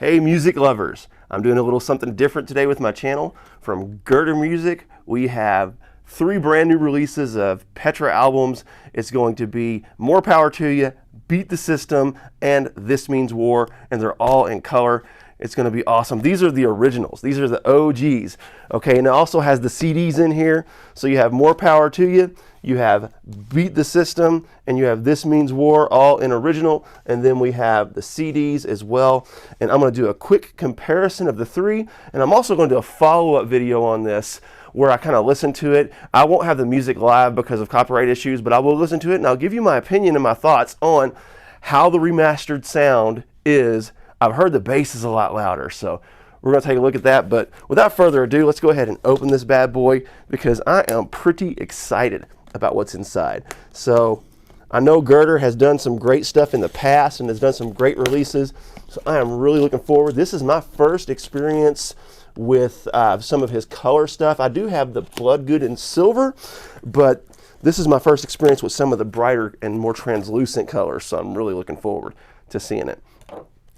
Hey music lovers, I'm doing a little something different today with my channel. From Girder Music, we have 3 brand new releases of Petra albums. It's going to be More Power to You, Beat the System, and This Means War, and they're all in color. It's going to be awesome. These are the originals. These are the OGs. Okay, and it also has the CDs in here. So you have More Power to You, you have Beat the System, and you have This Means War, all in original. And then we have the CDs as well. And I'm going to do a quick comparison of the 3. And I'm also going to do a follow-up video on this where I kind of listen to it. I won't have the music live because of copyright issues, but I will listen to it and I'll give you my opinion and my thoughts on how the remastered sound is. I've heard the bass is a lot louder, so we're going to take a look at that. But without further ado, let's go ahead and open this bad boy because I am pretty excited about what's inside. So I know Girder has done some great stuff in the past and has done some great releases, so I am really looking forward. This is my first experience with some of his color stuff. I do have the Bloodgood in silver, but this is my first experience with some of the brighter and more translucent colors, so I'm really looking forward to seeing it.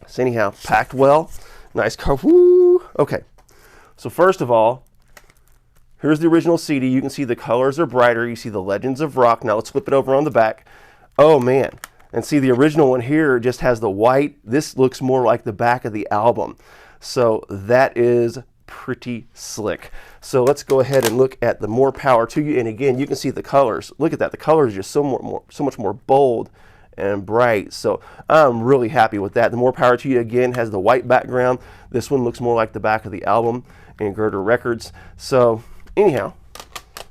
So anyhow, packed well, nice cover. Woo! Okay, so first of all, here's the original CD. You can see the colors are brighter. You see the Legends of Rock. Now let's flip it over on the back. Oh man, and see the original one here just has the white. This looks more like the back of the album. So that is pretty slick. So let's go ahead and look at the More Power to You. And again, you can see the colors. Look at that. The colors are just so much more bold and bright. So I'm really happy with that. The More Power to You again has the white background. This one looks more like the back of the album in Girder Records. So anyhow,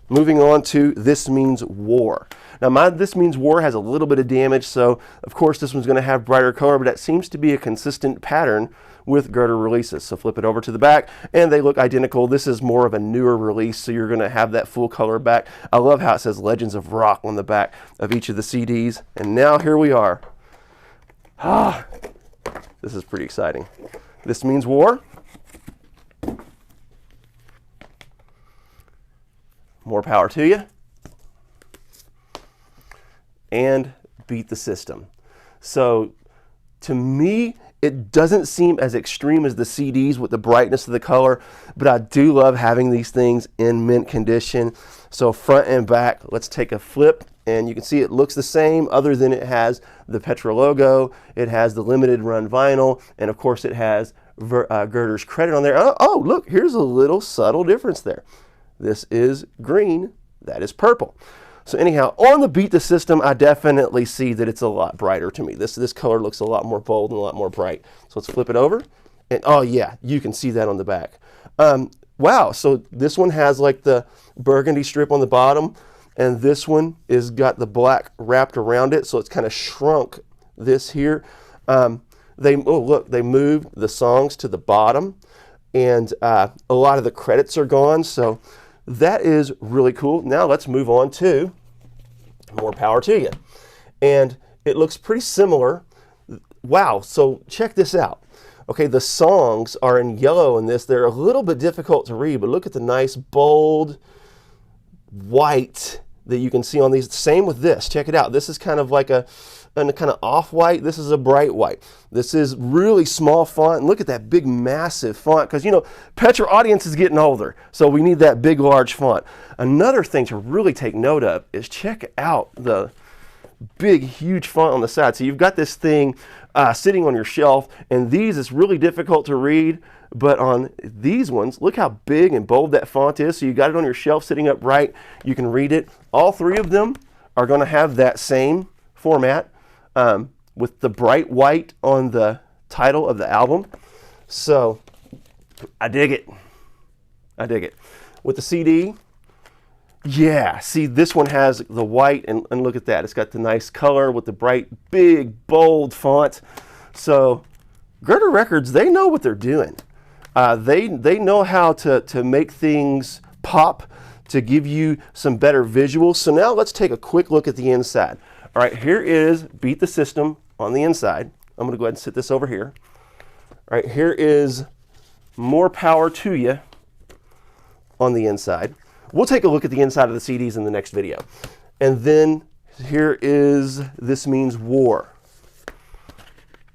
moving on to This Means War. Now my This Means War has a little bit of damage, so of course this one's going to have brighter color, but that seems to be a consistent pattern with Girder releases. So flip it over to the back and they look identical. This is more of a newer release, so you're going to have that full color back. I love how it says Legends of Rock on the back of each of the CDs. And now here we are. This is pretty exciting. This Means War. More Power to You. And Beat the System. So to me, it doesn't seem as extreme as the CDs with the brightness of the color, but I do love having these things in mint condition. So front and back, let's take a flip, and you can see it looks the same other than it has the Petra logo, it has the limited run vinyl, and of course it has Girder's credit on there. Oh, look, here's a little subtle difference there. This is green, that is purple. So anyhow, on the Beat the System, I definitely see that it's a lot brighter to me. This color looks a lot more bold and a lot more bright. So let's flip it over. And oh yeah, you can see that on the back. Wow, so this one has like the burgundy strip on the bottom, and this one is got the black wrapped around it, so it's kind of shrunk this here. They moved the songs to the bottom, and a lot of the credits are gone, so that is really cool. Now let's move on to More Power to You. And it looks pretty similar. Wow, so check this out. Okay, the songs are in yellow in this. They're a little bit difficult to read, but look at the nice bold white that you can see on these. Same with this. Check it out. This is kind of like a kind of off-white. This is a bright white. This is really small font. And look at that big, massive font, because, you know, Petra audience is getting older, so we need that big, large font. Another thing to really take note of is check out the big, huge font on the side. So you've got this thing sitting on your shelf, and these is really difficult to read, but on these ones, look how big and bold that font is. So you got it on your shelf sitting upright. You can read it. All 3 of them are going to have that same format. With the bright white on the title of the album. So I dig it. I dig it. With the CD, yeah, see this one has the white, and look at that. It's got the nice color with the bright, big, bold font. So Girder Records, they know what they're doing. They know how to make things pop, to give you some better visuals. So now let's take a quick look at the inside. All right, here is Beat the System on the inside. I'm going to go ahead and sit this over here. All right, here is More Power to You on the inside. We'll take a look at the inside of the CDs in the next video. And then here is This Means War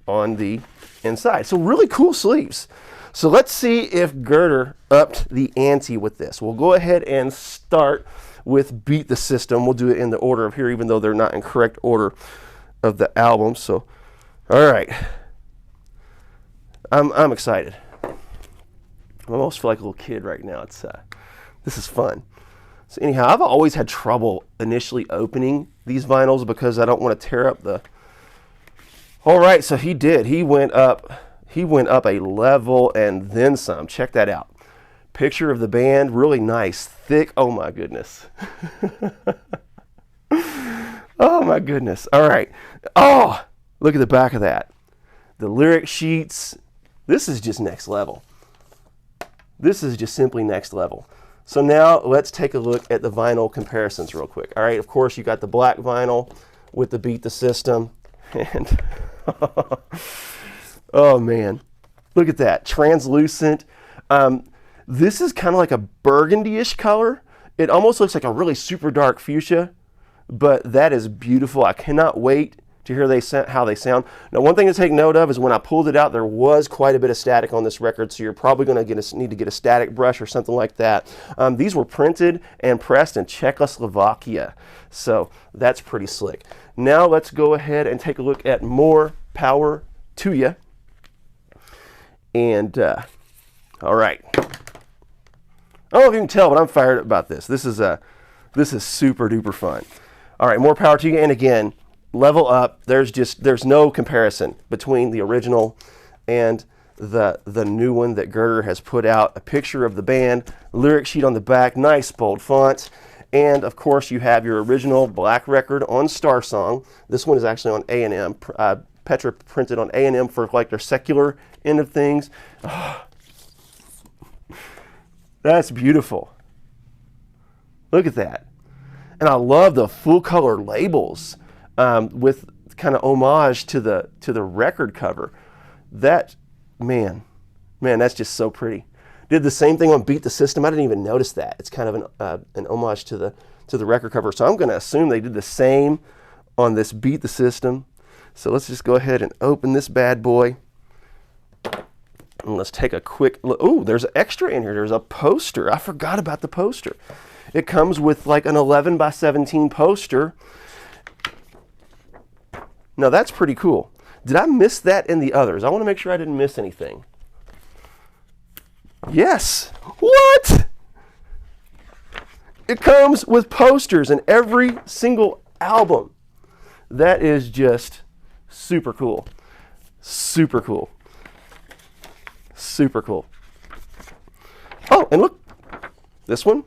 on the inside. So really cool sleeves. So let's see if Girder upped the ante with this. We'll go ahead and start with Beat the System. We'll do it in the order of here, even though they're not in correct order of the album. So, all right. I'm excited. I almost feel like a little kid right now. This is fun. So anyhow, I've always had trouble initially opening these vinyls because I don't want to tear up the... All right, so he did. He went up a level and then some. Check that out. Picture of the band, really nice, thick. Oh my goodness. Oh my goodness. All right. Oh, look at the back of that. The lyric sheets. This is just next level. This is just simply next level. So now let's take a look at the vinyl comparisons real quick. All right, of course you got the black vinyl with the Beat the System. And oh man, look at that, translucent. This is kind of like a burgundy-ish color. It almost looks like a really super dark fuchsia, but that is beautiful. I cannot wait to hear how they sound. Now, one thing to take note of is when I pulled it out, there was quite a bit of static on this record, so you're probably going to need to get a static brush or something like that. These were printed and pressed in Czechoslovakia, so that's pretty slick. Now let's go ahead and take a look at More Power to Ya. And all right, I don't know if you can tell, but I'm fired up about this. This is super duper fun. All right, More Power to Ya, and again, level up. There's no comparison between the original and the new one that Girder has put out. A picture of the band, lyric sheet on the back, nice bold font, and of course you have your original black record on Star Song. This one is actually on A&M. Petra printed on A&M for like their secular end of things. Oh, that's beautiful. Look at that. And I love the full color labels. With kind of homage to the record cover. That, man, that's just so pretty. Did the same thing on Beat the System. I didn't even notice that. It's kind of an homage to the record cover. So I'm going to assume they did the same on this Beat the System. So let's just go ahead and open this bad boy. And let's take a quick look. Oh, there's an extra in here. There's a poster. I forgot about the poster. It comes with like an 11 by 17 poster. Now that's pretty cool. Did I miss that in the others? I want to make sure I didn't miss anything. Yes. What? It comes with posters in every single album. That is just super cool. Super cool. Super cool. Oh, and look, this one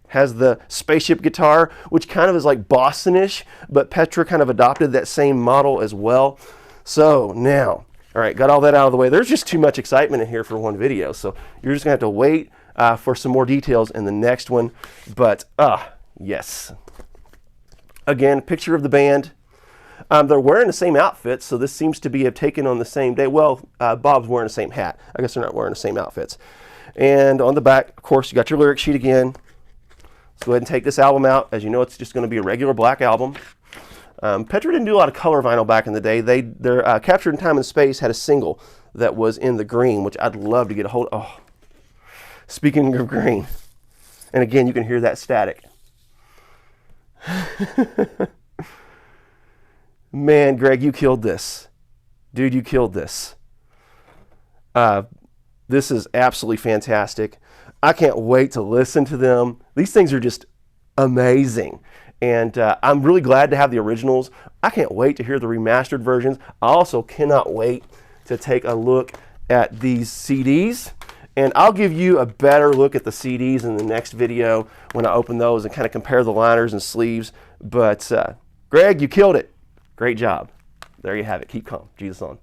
has the spaceship guitar, which kind of is like Boston-ish, but Petra kind of adopted that same model as well. So now, all right, got all that out of the way. There's just too much excitement in here for one video, so you're just gonna have to wait for some more details in the next one. But yes. Again, picture of the band. They're wearing the same outfits, so this seems to be taken on the same day. Well, Bob's wearing the same hat. I guess they're not wearing the same outfits. And on the back, of course, you got your lyric sheet again. Let's go ahead and take this album out. As you know, it's just going to be a regular black album. Petra didn't do a lot of color vinyl back in the day. Their Captured in Time and Space had a single that was in the green, which I'd love to get a hold of. Oh, speaking of green. And again, you can hear that static. Man, Greg, you killed this. Dude, you killed this. This is absolutely fantastic. I can't wait to listen to them. These things are just amazing. And I'm really glad to have the originals. I can't wait to hear the remastered versions. I also cannot wait to take a look at these CDs. And I'll give you a better look at the CDs in the next video when I open those and kind of compare the liners and sleeves. But Greg, you killed it. Great job. There you have it. Keep calm. Jesus on.